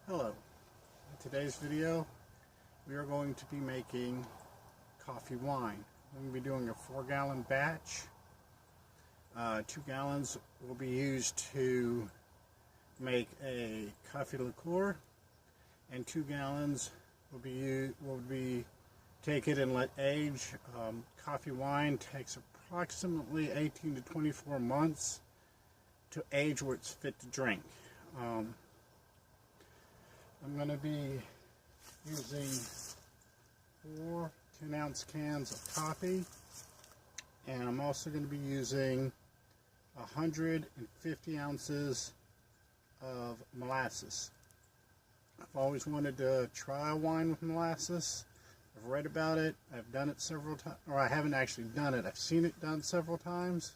Hello. In today's video, we are going to be making coffee wine. We're going to be doing a 4-gallon batch. 2 gallons will be used to make a coffee liqueur, and 2 gallons will be take it and let age. Coffee wine takes approximately 18 to 24 months to age where it's fit to drink. I'm going to be using 4 10-ounce cans of coffee, and I'm also going to be using 150 ounces of molasses. I've always wanted to try a wine with molasses. I've read about it. I've done it several times, or I haven't actually done it. I've seen it done several times,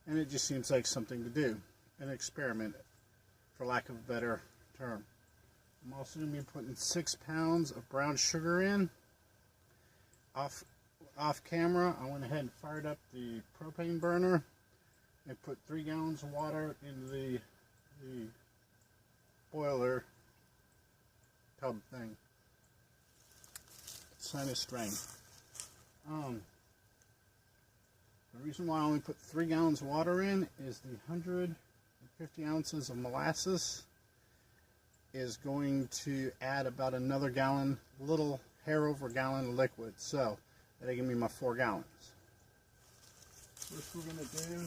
and it just seems like something to do, an experiment, for lack of a better term. I'm also going to be putting 6 pounds of brown sugar in. Off camera, I went ahead and fired up the propane burner and put 3 gallons of water in the boiler tub thing. Sinus strain. The reason why I only put 3 gallons of water in is the 150 ounces of molasses is going to add about another gallon, little hair over a gallon of liquid. So that'll give me my 4 gallons. First we're going to do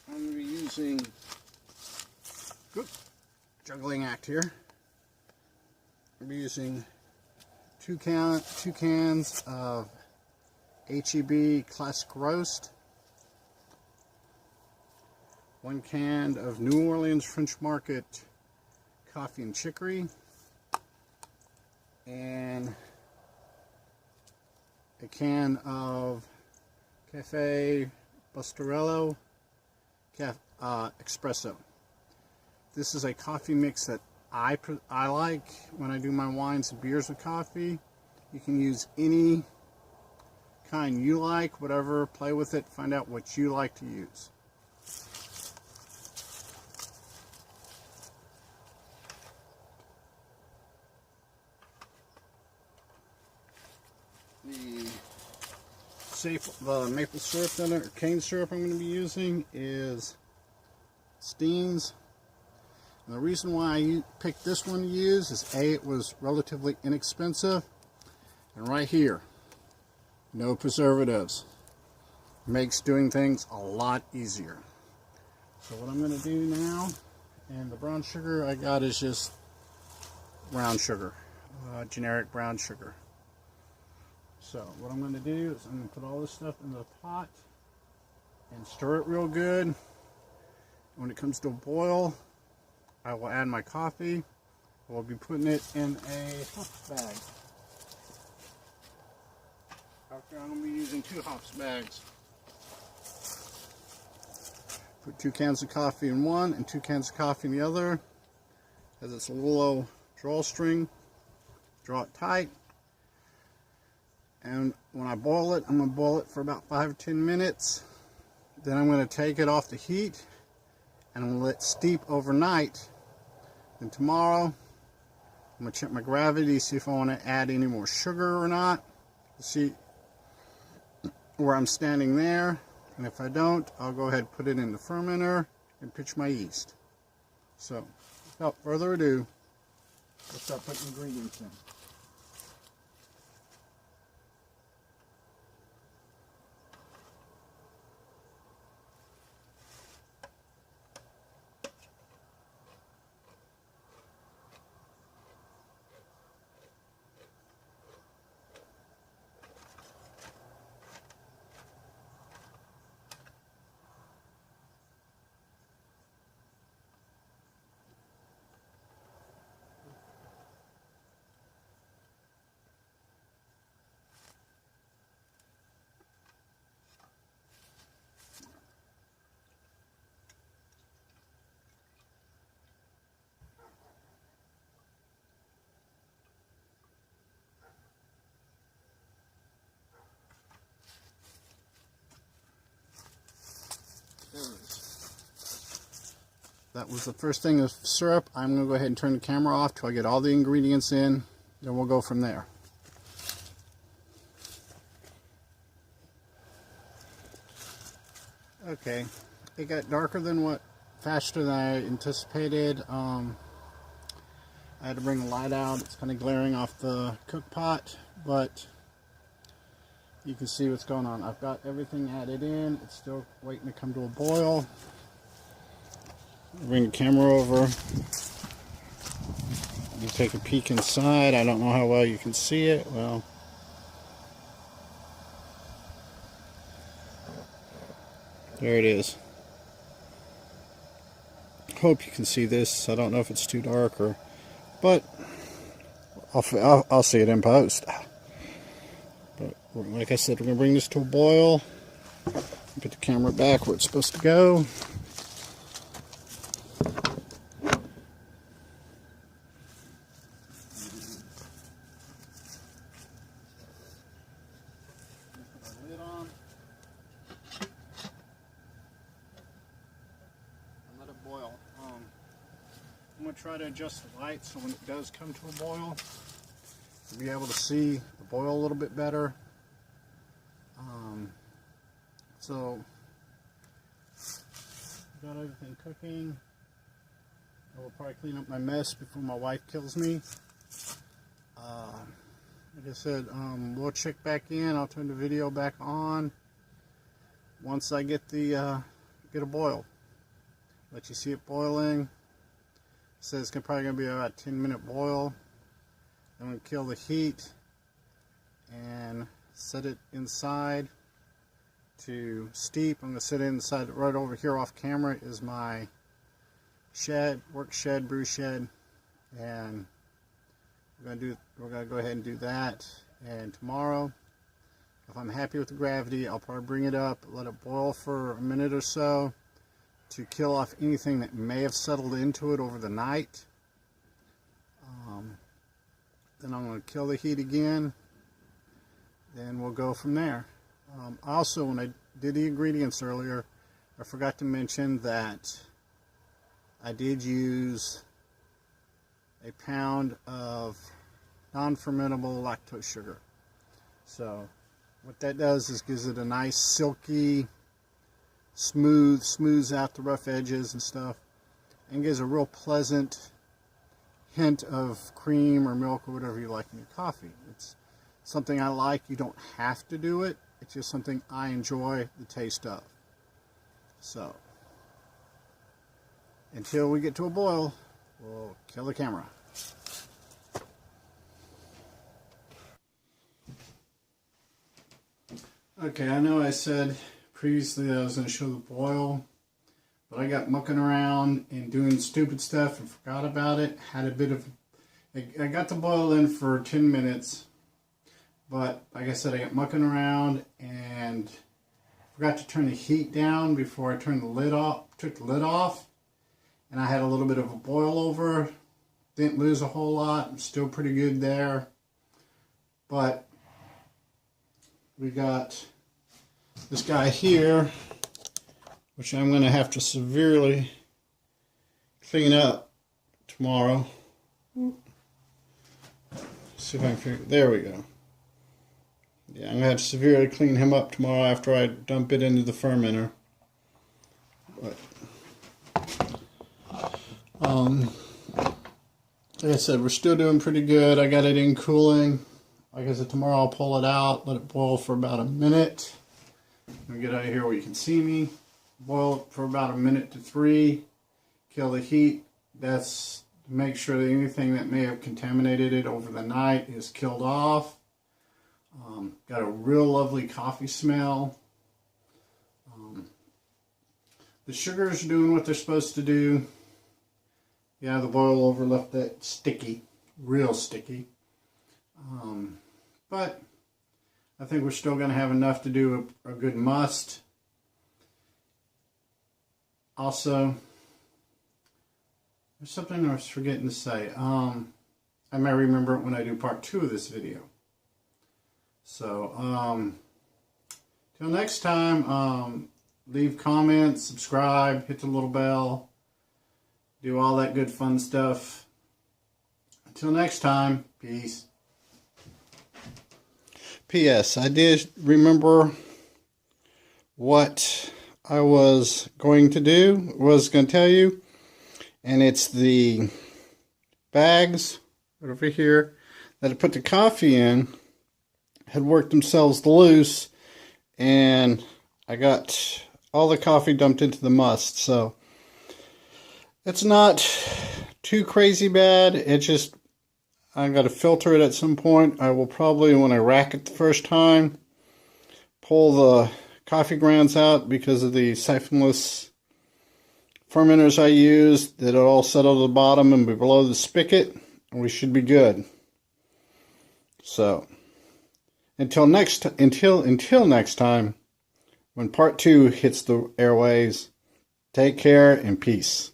I'm going to be using juggling act here. I'm going to be using 2 cans of HEB Classic Roast, 1 can of New Orleans French Market Coffee and Chicory, and a can of Cafe Bustarello Espresso. This is a coffee mix that I like when I do my wines and beers with coffee. You can use any kind you like, whatever, play with it, find out what you like to use. The maple syrup or cane syrup I'm going to be using is Steen's. And the reason why I picked this one to use is A, it was relatively inexpensive, and right here, no preservatives. Makes doing things a lot easier. So what I'm going to do now, and the brown sugar I got is just brown sugar, generic brown sugar. So what I'm going to do is I'm going to put all this stuff in the pot and stir it real good. When it comes to a boil, I will add my coffee. I will be putting it in a hops bag. After I'm going to be using 2 hops bags. Put 2 cans of coffee in one and 2 cans of coffee in the other. Has this little drawstring. Draw it tight. And when I boil it, I'm going to boil it for about 5 or 10 minutes. Then I'm going to take it off the heat and I'm going to let it steep overnight. Then tomorrow, I'm going to check my gravity, see if I want to add any more sugar or not. See where I'm standing there. And if I don't, I'll go ahead and put it in the fermenter and pitch my yeast. So, without further ado, let's start putting ingredients in. that was the first thing of syrup. I'm going to go ahead and turn the camera off till I get all the ingredients in. Then we'll go from there. Okay, it got darker than faster than I anticipated. I had to bring the light out. It's kind of glaring off the cook pot, but you can see what's going on. I've got everything added in. It's still waiting to come to a boil. Bring the camera over. You take a peek inside. I don't know how well you can see it. Well, there it is. Hope you can see this. I don't know if it's too dark or, but I'll see it in post. But like I said, we're gonna bring this to a boil. Put the camera back where it's supposed to go. I'm going to try to adjust the light so when it does come to a boil, you'll be able to see the boil a little bit better. So, got everything cooking. I will probably clean up my mess before my wife kills me. Like I said, we'll check back in. I'll turn the video back on once I get the get a boil. Let you see it boiling. It says it's probably going to be about a 10-minute boil. I'm going to kill the heat and set it inside to steep. I'm going to set it inside. Right over here off camera is my shed, work shed, brew shed, and we're going to go ahead and do that. And tomorrow, if I'm happy with the gravity, I'll probably bring it up, let it boil for a minute or so to kill off anything that may have settled into it over the night. Then I'm going to kill the heat again. Then we'll go from there. Also, when I did the ingredients earlier, I forgot to mention that I did use a pound of non-fermentable lactose sugar. So what that does is gives it a nice silky, smooths out the rough edges and stuff, and gives a real pleasant hint of cream or milk or whatever you like in your coffee. It's something I like. You don't have to do it. It's just something I enjoy the taste of. So, until we get to a boil, we'll kill the camera. Okay, I know I said previously that I was going to show the boil, but I got mucking around and doing stupid stuff and forgot about it. Had a bit of, I got the boil in for 10 minutes, but like I said, I got mucking around and forgot to turn the heat down before I turned the lid off, took the lid off, and I had a little bit of a boil over. Didn't lose a whole lot. I'm still pretty good there, but we got this guy here, which I'm going to have to severely clean up tomorrow. See if I can figure. There we go. Yeah, I'm going to have to severely clean him up tomorrow after I dump it into the fermenter. But, like I said, we're still doing pretty good. I got it in cooling. Like I said, tomorrow I'll pull it out, let it boil for about a minute. Let me get out of here where you can see me. Boil it for about a minute to 3. Kill the heat. That's to make sure that anything that may have contaminated it over the night is killed off. Got a real lovely coffee smell. The sugars are doing what they're supposed to do. Yeah, the boil over left that sticky, real sticky. But I think we're still going to have enough to do a good must. Also, there's something I was forgetting to say. I may remember it when I do part 2 of this video. So, till next time, leave comments, subscribe, hit the little bell. do all that good fun stuff. Until next time, peace. P.S. I did remember what I was going to tell you, and it's the bags over here that I put the coffee in had worked themselves loose, and I got all the coffee dumped into the must. So it's not too crazy bad. It's just I got to filter it at some point. I will probably, when I rack it the first time, pull the coffee grounds out because of the siphonless fermenters I use. That'll all settle to the bottom and be below the spigot, and we should be good. So until next time, when part 2 hits the airways, take care and peace.